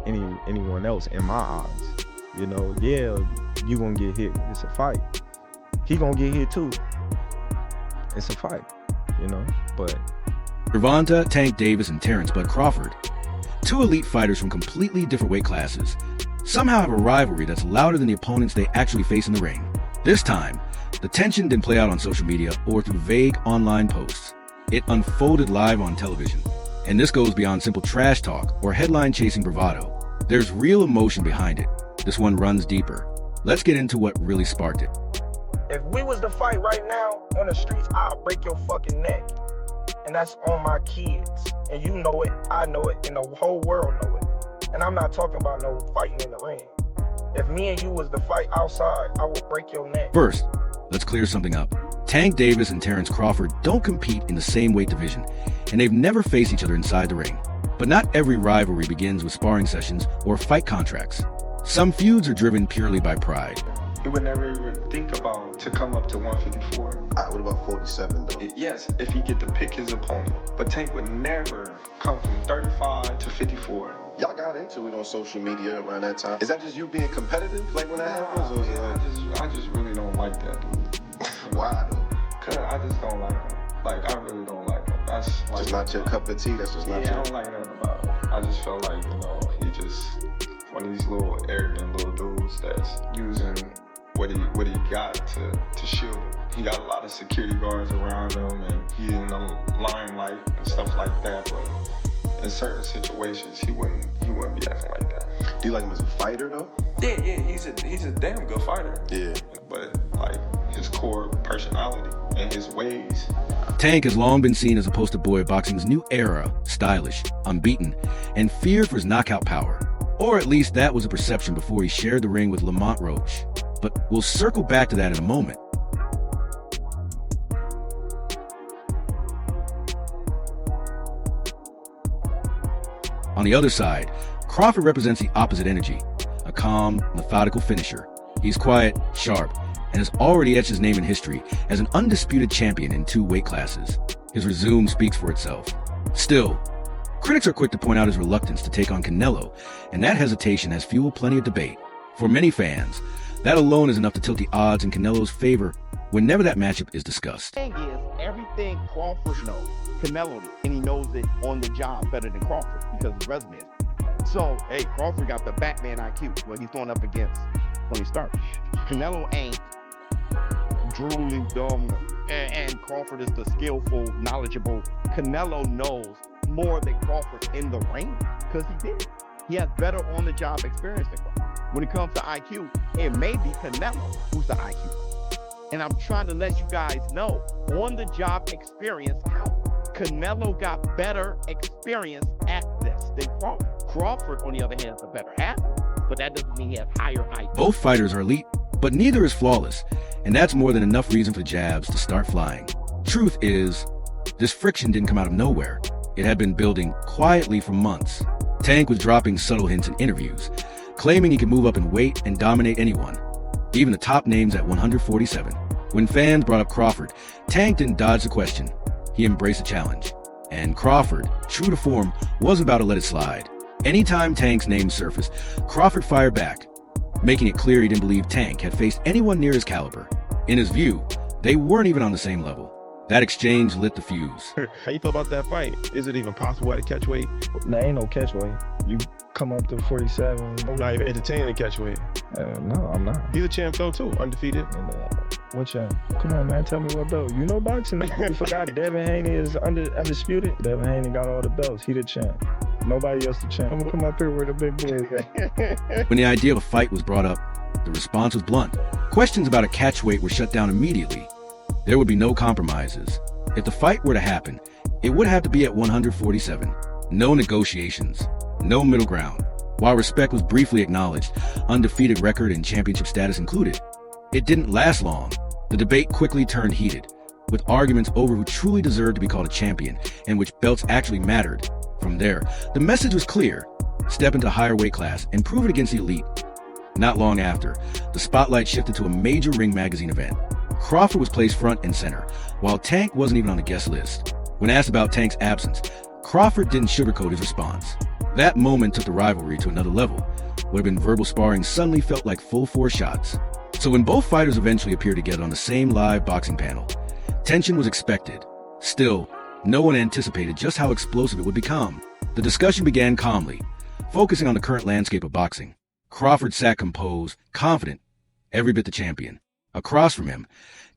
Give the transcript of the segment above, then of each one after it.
anyone else in my eyes. You know, yeah, you gonna get hit. It's a fight. He gonna get hit too. It's a fight, you know, but. Gervonta, Tank Davis, and Terence "Bud" Crawford, two elite fighters from completely different weight classes, somehow have a rivalry that's louder than the opponents they actually face in the ring. This time, the tension didn't play out on social media or through vague online posts. It unfolded live on television. And this goes beyond simple trash talk or headline-chasing bravado. There's real emotion behind it. This one runs deeper. Let's get into what really sparked it. If we was to fight right now on the streets, I'll break your fucking neck. And that's on my kids. And you know it, I know it, and the whole world know it. And I'm not talking about no fighting in the ring. If me and you was to fight outside, I would break your neck. First, let's clear something up. Tank Davis and Terence Crawford don't compete in the same weight division, and they've never faced each other inside the ring. But not every rivalry begins with sparring sessions or fight contracts. Some feuds are driven purely by pride. He would never even think about to come up to 154. What about 47 though? Yes, if he get to pick his opponent. But Tank would never come from 35 to 54. Y'all got into it on social media around that time. Is that just you being competitive, like when that happens? Or I just really don't like that dude. Why though? Cause I just don't like him. Like I really don't like him. That's like, just not your cup of tea. That's just not your. I don't like nothing about him. I just feel like he just one of these little arrogant little dudes that's using what he got to shield him. He got a lot of security guards around him, and he in the limelight and stuff like that. But in certain situations, he wouldn't be acting like that. Do you like him as a fighter though? Yeah, he's a damn good fighter. Yeah. But like his core personality and his ways. Tank has long been seen as a poster boy of boxing's new era, stylish, unbeaten, and feared for his knockout power. Or at least that was a perception before he shared the ring with Roach. But we'll circle back to that in a moment. On the other side, Crawford represents the opposite energy, a calm, methodical finisher. He's quiet, sharp, and has already etched his name in history as an undisputed champion in 2 weight classes. His resume speaks for itself. Still, critics are quick to point out his reluctance to take on Canelo, and that hesitation has fueled plenty of debate. For many fans, that alone is enough to tilt the odds in Canelo's favor whenever that matchup is discussed. The thing is, everything Crawford knows, Canelo knows, and he knows it on the job better than Crawford because of his resume. So, hey, Crawford got the Batman IQ when he's going up against when he starts. Canelo ain't drooling dumb, and Crawford is the skillful, knowledgeable. Canelo knows more than Crawford in the ring because he did. He has better on-the-job experience than Crawford. When it comes to IQ, it may be Canelo who's the IQ. And I'm trying to let you guys know, on-the-job experience counts. Canelo got better experience at this than Crawford. Crawford, on the other hand, is a better athlete, but that doesn't mean he has higher IQ. Both fighters are elite, but neither is flawless, and that's more than enough reason for jabs to start flying. Truth is, this friction didn't come out of nowhere. It had been building quietly for months. Tank was dropping subtle hints in interviews, claiming he could move up in weight and dominate anyone, even the top names at 147. When fans brought up Crawford, Tank didn't dodge the question. He embraced the challenge. And Crawford, true to form, wasn't about to let it slide. Anytime Tank's name surfaced, Crawford fired back, making it clear he didn't believe Tank had faced anyone near his caliber. In his view, they weren't even on the same level. That exchange lit the fuse. How you feel about that fight? Is it even possible at a catch weight? There ain't no catch weight. You come up to 47. I'm not even entertaining the catch weight. No, I'm not. He's a champ though too, undefeated. What champ? Come on, man, tell me what belt. You know boxing. You forgot Devin Haney is undisputed. Devin Haney got all the belts. He the champ. Nobody else the champ. I'm gonna come up here where the big boys at. When the idea of a fight was brought up, the response was blunt. Questions about a catch weight were shut down immediately. There would be no compromises. If the fight were to happen, it would have to be at 147. No negotiations, no middle ground. While respect was briefly acknowledged, undefeated record and championship status included, it didn't last long. The debate quickly turned heated, with arguments over who truly deserved to be called a champion and which belts actually mattered. From there, the message was clear: step into a higher weight class and prove it against the elite. Not long after, the spotlight shifted to a major Ring magazine event. Crawford was placed front and center, while Tank wasn't even on the guest list. When asked about Tank's absence, Crawford didn't sugarcoat his response. That moment took the rivalry to another level. What had been verbal sparring suddenly felt like full force shots. So when both fighters eventually appeared together on the same live boxing panel, tension was expected. Still, no one anticipated just how explosive it would become. The discussion began calmly, focusing on the current landscape of boxing. Crawford sat composed, confident, every bit the champion. Across from him,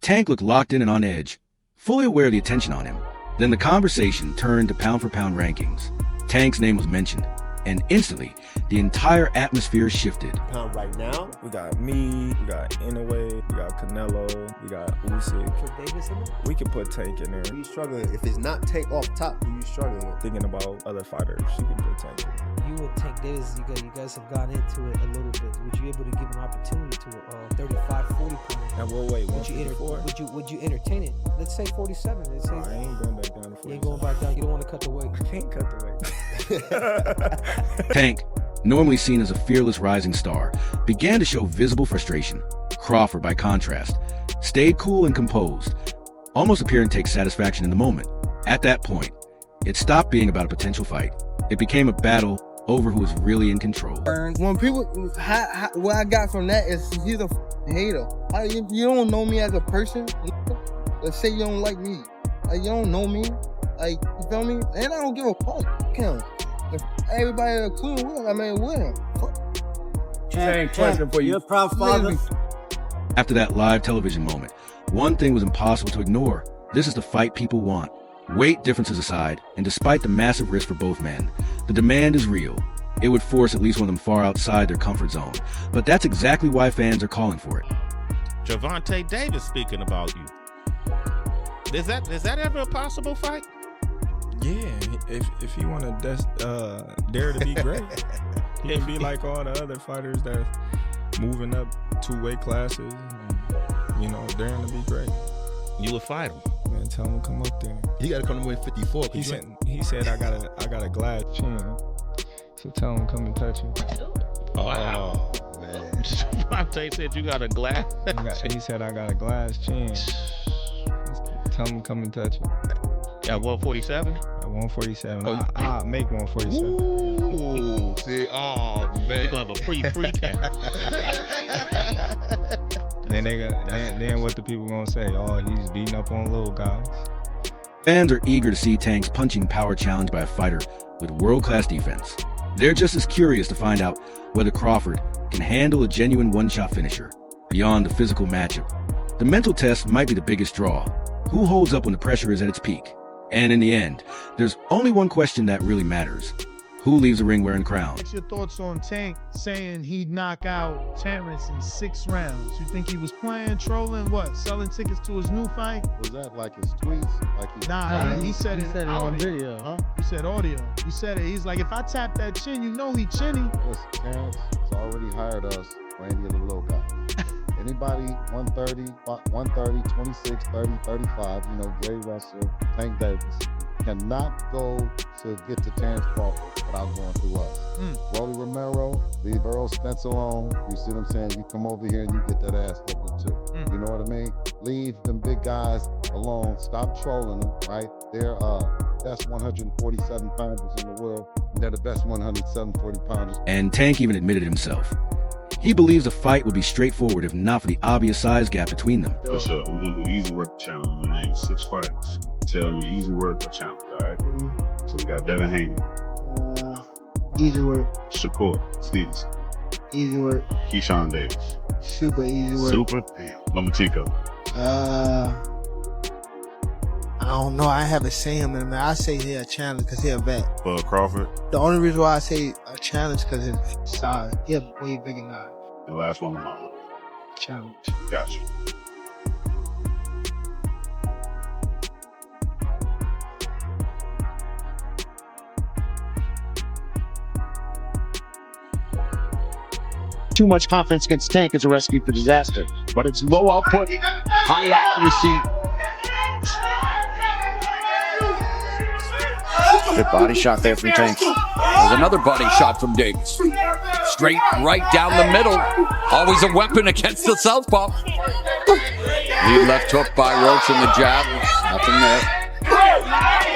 Tank looked locked in and on edge, fully aware of the attention on him. Then the conversation turned to pound-for-pound rankings. Tank's name was mentioned, and instantly, the entire atmosphere shifted. Right now, We got me, we got Inoue, we got Canelo, we got Usyk. put Davis in there. We can put Tank in there. Who you struggling? If it's not Tank off top, who you struggling with? Thinking about other fighters, you can put Tank in there. You would take Davis, you guys have gone into it a little bit. Would you be able to give an opportunity to a 35, 40 pounder? And we'll wait, Would you entertain it? Let's say 47. Let's say I ain't going back down to 47. you ain't going back down. You don't want to cut the weight. I can't cut the weight. Tank, normally seen as a fearless rising star, began to show visible frustration. Crawford, by contrast, stayed cool and composed, almost appearing to take satisfaction in the moment. At that point, it stopped being about a potential fight. It became a battle over who was really in control. When people, what I got from that is he's a hater. You don't know me as a person. Let's say you don't like me. Like, you don't know me. Like, you feel me? And I don't give a fuck. Him. If everybody including Will, I mean, Will. Same question for you. You're a proud father. After that live television moment, one thing was impossible to ignore. This is the fight people want. Weight differences aside, and despite the massive risk for both men, the demand is real. It would force at least one of them far outside their comfort zone. But that's exactly why fans are calling for it. Gervonta Davis speaking about you. Is that ever a possible fight? Yeah, if you want to dare to be great, he can be like all the other fighters that's moving up 2 weight classes, and, daring to be great. You would fight him. Man, tell him to come up there. He got to come to win 54. He said I got a glass chin, so tell him come and touch him. Wow, man. Gervonta said you got a glass. He said I got a glass chin. Tell him come and touch it. At 147? At 147. I'll make 147. Ooh, see, oh man. We're gonna have a free count. Then what the people gonna say? Oh, he's beating up on little guys. Fans are eager to see Tank's punching power challenged by a fighter with world-class defense. They're just as curious to find out whether Crawford can handle a genuine one-shot finisher. Beyond the physical matchup, the mental test might be the biggest draw. Who holds up when the pressure is at its peak? And in the end, there's only one question that really matters. Who leaves the ring wearing a crown? What's your thoughts on Tank saying he'd knock out Terence in 6 rounds? You think he was playing, trolling, what? Selling tickets to his new fight? Was that like his tweets? Nah, he said it on video. Huh? He said audio. He said it. He's like, if I tap that chin, you know he chinny. Listen, Terence has already hired us for any of the little guys. Anybody 130, 26, 30, 35, Jay Russell, Tank Davis, cannot go to get to Terence Crawford without going through us. Rolly Romero, leave Earl Spence alone. You see what I'm saying? You come over here and you get that ass whooping too. You know what I mean? Leave them big guys alone. Stop trolling them, right? They're best 147 pounders in the world. And they're the best 140 pounders. And Tank even admitted himself. He believes the fight would be straightforward if not for the obvious size gap between them. For sure, we're gonna do easy work challenge. My name's 6 fights. Tell me easy work or challenge, all right? So we got Devin Haney. Easy work. Shakur Stevenson. Easy work. Keyshawn Davis. Super easy work. Super? Damn. Lomachenko. I don't know. I haven't seen him in a minute. I say he a challenge because he a vet. Crawford. The only reason why I say a challenge because his size. He a way bigger than I. The last one, Mama. Challenge. Gotcha. Too much confidence against Tank is a recipe for disaster. But it's low output, high accuracy. Good body shot there from Tank. There's another body shot from Davis. Straight right down the middle. Always a weapon against the southpaw. Lead left hook by Roach in the jab. Nothing there.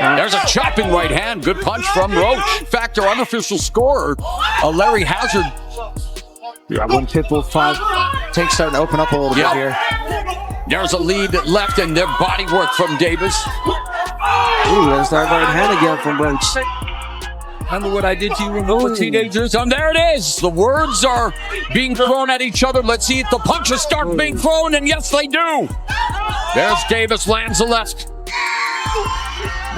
There's a chopping right hand. Good punch from Roach. In fact, our unofficial scorer, Larry Hazard. Yeah, when Pitbull 5 Tank's starting to open up a little bit here. There's a lead left and their body work from Davis. Ooh, there's that right hand again from Roach. Remember what I did to you when we were teenagers? And there it is. The words are being thrown at each other. Let's see if the punches start being thrown, and yes, they do. There's Davis, lands the left.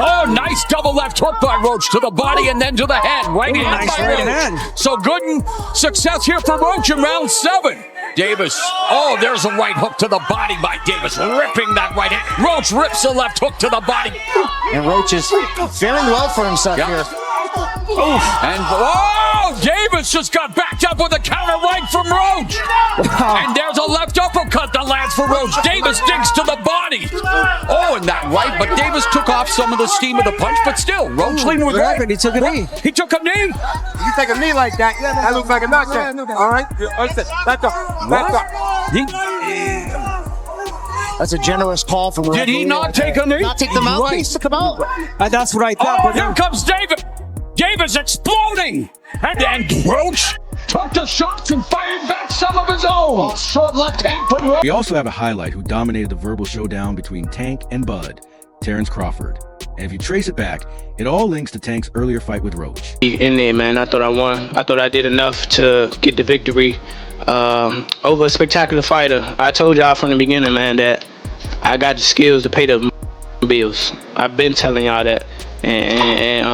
Oh, nice double left hook by Roach to the body and then to the head. Right hand by Roach. So good success here for Roach in round 7. Davis. Oh, there's a right hook to the body by Davis, ripping that right hand. Roach rips the left hook to the body. And Roach is faring well for himself here. Oof. And Davis just got backed up with a counter right from Roach. And there's a left uppercut that lands for Roach. Davis digs to the body. Oh, and that right, but Davis took off some of the steam of the punch, but still, Roach leaned with right. He took a knee. He took a knee. You take a knee like that, that looks like a knockdown. All right? Back up. That's a generous call from Did he not take a knee? Not take the mouthpiece to come out. That's what I thought. Oh, here comes Davis. Davis exploding. And Roach took the shots and fired back some of his own. Short left hand from Roach. We also have a highlight who dominated the verbal showdown between Tank and Bud, Terence Crawford. And if you trace it back, it all links to Tank's earlier fight with Roach. In there, man, I thought I won. I thought I did enough to get the victory over a spectacular fighter. I told y'all from the beginning, man, that I got the skills to pay the bills. I've been telling y'all that. And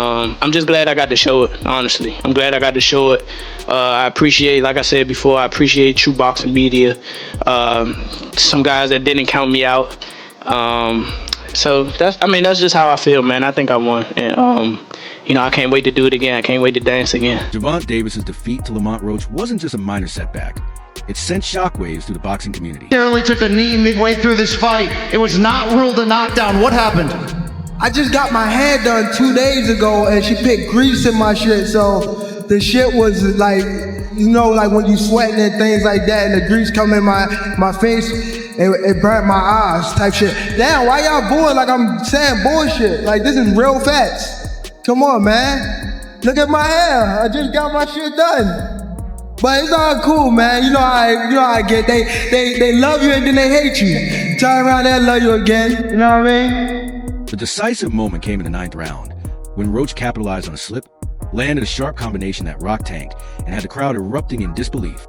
I'm just glad I got to show it, honestly. I'm glad I got to show it. I appreciate, like I said before, I appreciate True Boxing Media. Some guys that didn't count me out. So that's just how I feel, man. I think I won. And, I can't wait to do it again. I can't wait to dance again. Gervonta Davis's defeat to Lamont Roach wasn't just a minor setback. It sent shockwaves through the boxing community. He only took a knee midway through this fight. It was not ruled a knockdown. What happened? I just got my hair done 2 days ago and she put grease in my shit, so the shit was like, like when you sweating and things like that and the grease come in my face, it burnt my eyes type shit. Damn, why y'all booing like I'm saying bullshit? Like this is real facts. Come on, man. Look at my hair. I just got my shit done. But it's all cool, man. You know how I get. They love you and then they hate you. Turn around there and love you again. You know what I mean? The decisive moment came in the 9th round, when Roach capitalized on a slip, landed a sharp combination that rocked Tank, and had the crowd erupting in disbelief.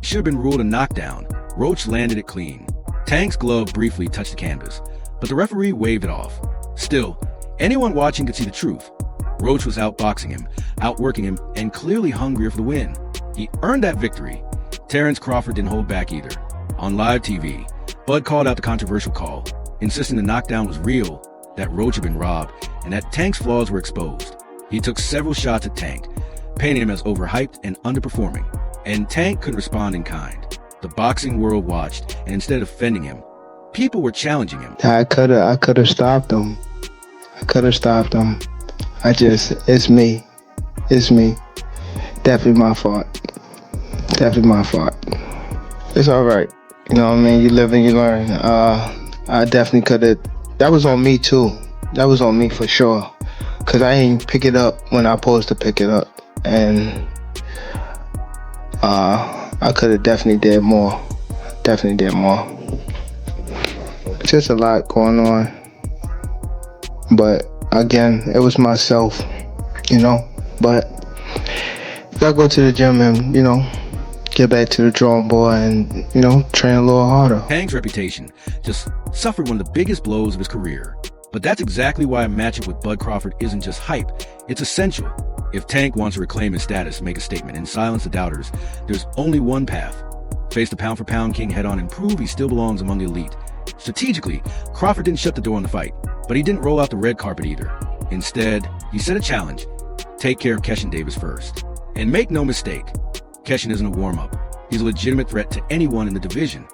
Should have been ruled a knockdown. Roach landed it clean. Tank's glove briefly touched the canvas, but the referee waved it off. Still, anyone watching could see the truth. Roach was outboxing him, outworking him, and clearly hungrier for the win. He earned that victory. Terence Crawford didn't hold back either. On live TV, Bud called out the controversial call, insisting the knockdown was real, that Roach had been robbed, and that Tank's flaws were exposed. He took several shots at Tank, painting him as overhyped and underperforming. And Tank could respond in kind. The boxing world watched, and instead of defending him, people were challenging him. I could have stopped him. It's me. Definitely my fault. It's all right. You know what I mean? You live and you learn. I definitely could have. That was on me too. That was on me for sure. Cause I ain't pick it up when I supposed to pick it up, and I could have definitely did more. Just a lot going on, but again, it was myself, you know. But I go to the gym and, you know, get back to the drawing board and, you know, train a little harder. Tank's reputation just suffered one of the biggest blows of his career. But that's exactly why a matchup with Bud Crawford isn't just hype, it's essential. If Tank wants to reclaim his status, make a statement, and silence the doubters, there's only one path. Face the pound-for-pound king head-on and prove he still belongs among the elite. Strategically, Crawford didn't shut the door on the fight, but he didn't roll out the red carpet either. Instead, he set a challenge. Take care of Keshin Davis first. And make no mistake, Keshin isn't a warm-up. He's a legitimate threat to anyone in the division.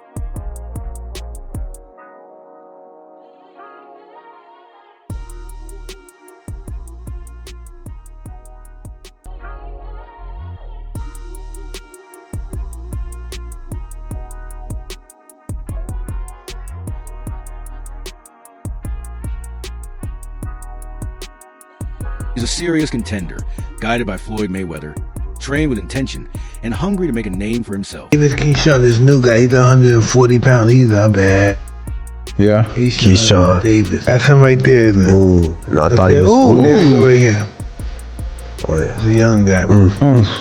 He's a serious contender, guided by Floyd Mayweather, trained with intention, and hungry to make a name for himself. Davis Keyshawn, this new guy, he's 140 pounds, he's not bad. Yeah, Keyshawn Davis. That's him right there, isn't it? Ooh, no, I thought he was. Ooh, right here. Oh, yeah. He's a young guy.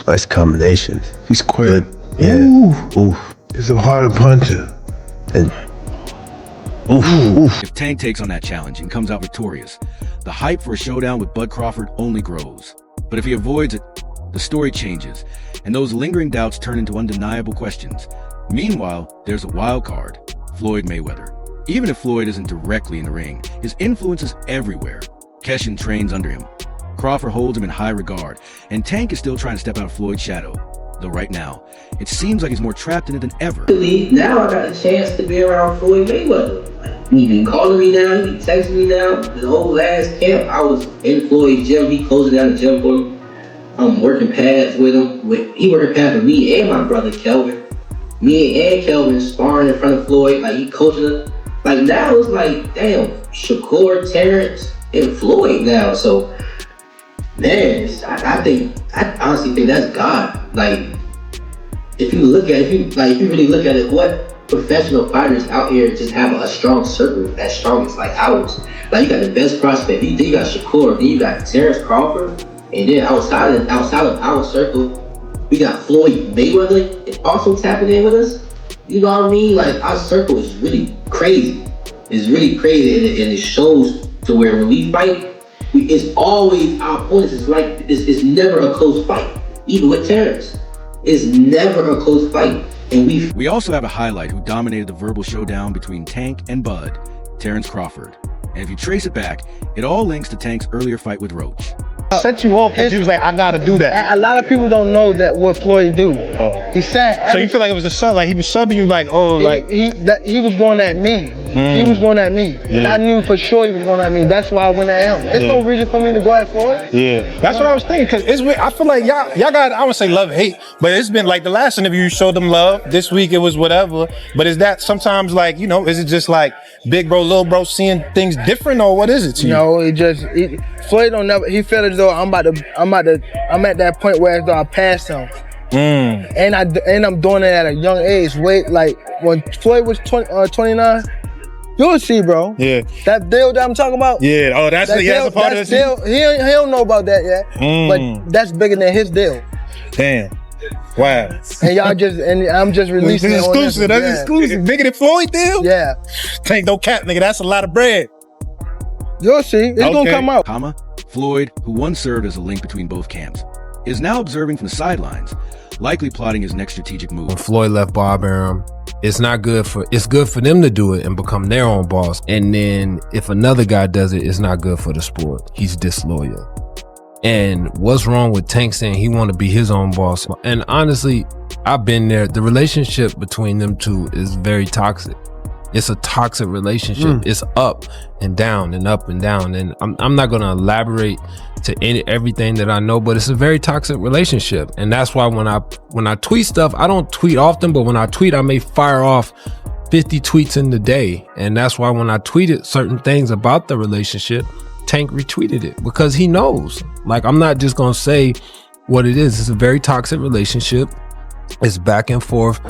Nice combination. He's quick. Yeah. Ooh. He's a harder puncher. And if Tank takes on that challenge and comes out victorious, the hype for a showdown with Bud Crawford only grows. But if he avoids it, the story changes, and those lingering doubts turn into undeniable questions. Meanwhile, there's a wild card, Floyd Mayweather. Even if Floyd isn't directly in the ring, his influence is everywhere. Keshin trains under him. Crawford holds him in high regard, and Tank is still trying to step out of Floyd's shadow. Though right now, it seems like he's more trapped in it than ever. Now I got a chance to be around Floyd Mayweather. He been calling me now, he texting me now. The whole last camp, I was in Floyd's gym. He closing down the gym for me. I'm working pads with him. He working pads with me and my brother Kelvin. Me and Kelvin sparring in front of Floyd. Like, he coaching us. Like, now it's like, damn, Shakur, Terence, and Floyd now. So, man, I honestly think that's God. Like, if you really look at it, what professional fighters out here just have a strong circle as strong as like ours. Like, you got the best prospect, then you got Shakur, then you got Terence Crawford, and then outside of our circle, we got Floyd Mayweather also tapping in with us. You know what I mean? Like, our circle is really crazy. It's really crazy, and it shows to where when we fight, it's always our opponents. It's like it's never a close fight. Even with Terence, it's never a close fight. And we also have a highlight who dominated the verbal showdown between Tank and Bud, Terence Crawford. And if you trace it back, it all links to Tank's earlier fight with Roach. Set you off because you was like, I gotta do that. A lot of people don't know that what Floyd do. He said. So you feel like it was a sub, like he was subbing you, like, oh, like he was going at me. He was going at me. And I knew for sure he was going at me. That's why I went at him. There's no reason for me to go at Floyd. Yeah, that's what I was thinking. Because it's weird. I feel like y'all got, I would say love, hate, but it's been like the last interview you showed them love. This week it was whatever. But is that sometimes like, you know, is it just like big bro, little bro seeing things different, or what is it to you? No, Floyd don't never. He felt as though I'm at that point where as though I passed him. And I'm doing it at a young age. Wait, like when Floyd was 29, you'll see, bro. Yeah. That deal that I'm talking about. Yeah. Oh, that's a part of the deal. He don't know about that yet. But that's bigger than his deal. Damn. Wow. And I'm just releasing it. Exclusive. That's exclusive. Bigger than Floyd deal? Yeah. Tank, no cap, nigga. That's a lot of bread. You'll see. It's gonna come out. Floyd, who once served as a link between both camps, is now observing from the sidelines, likely plotting his next strategic move. When Floyd left Bob Arum, it's good for them to do it and become their own boss. And then if another guy does it, it's not good for the sport. He's disloyal. And what's wrong with Tank saying he want to be his own boss? And honestly, I've been there. The relationship between them two is very toxic. It's a toxic relationship. It's up and down and up and down. And I'm not going to elaborate to everything that I know, but it's a very toxic relationship. And that's why when I tweet stuff, I don't tweet often, but when I tweet, I may fire off 50 tweets in the day. And that's why when I tweeted certain things about the relationship, Tank retweeted it because he knows. Like, I'm not just gonna say what it is. It's a very toxic relationship. It's back and forth,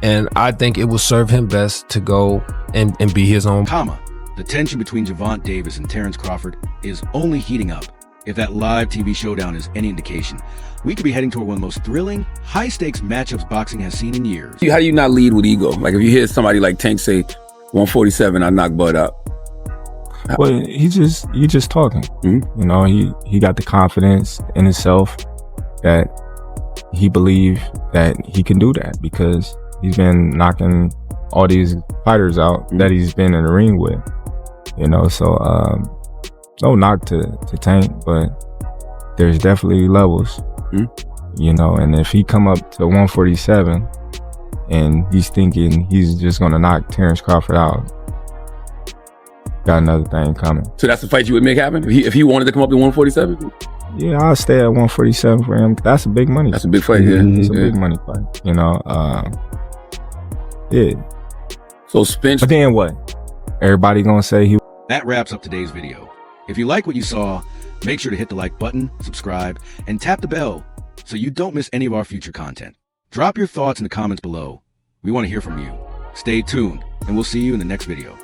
and I think it will serve him best to go and be his own. The tension between Gervonta Davis and Terence Crawford is only heating up. If that live TV showdown is any indication, we could be heading toward one of the most thrilling, high-stakes matchups boxing has seen in years. How do you not lead with ego? Like, if you hear somebody like Tank say 147, I knock Bud out. Well, you just talking. Mm-hmm. You know, he got the confidence in himself that he believed that he can do that because he's been knocking all these fighters out that he's been in the ring with. You know, so no knock to Tank, but there's definitely levels. You know, and if he come up to 147 and he's thinking he's just gonna knock Terence Crawford out, got another thing coming. So that's the fight you would make happen? If he wanted to come up to 147? Yeah, I'll stay at 147 for him. That's a big money. That's a big fight, yeah. It's a big money fight. You know, yeah. So Spence. But then what? Everybody gonna say he. That wraps up today's video. If you like what you saw, make sure to hit the like button, subscribe, and tap the bell so you don't miss any of our future content. Drop your thoughts in the comments below. We want to hear from you. Stay tuned, and we'll see you in the next video.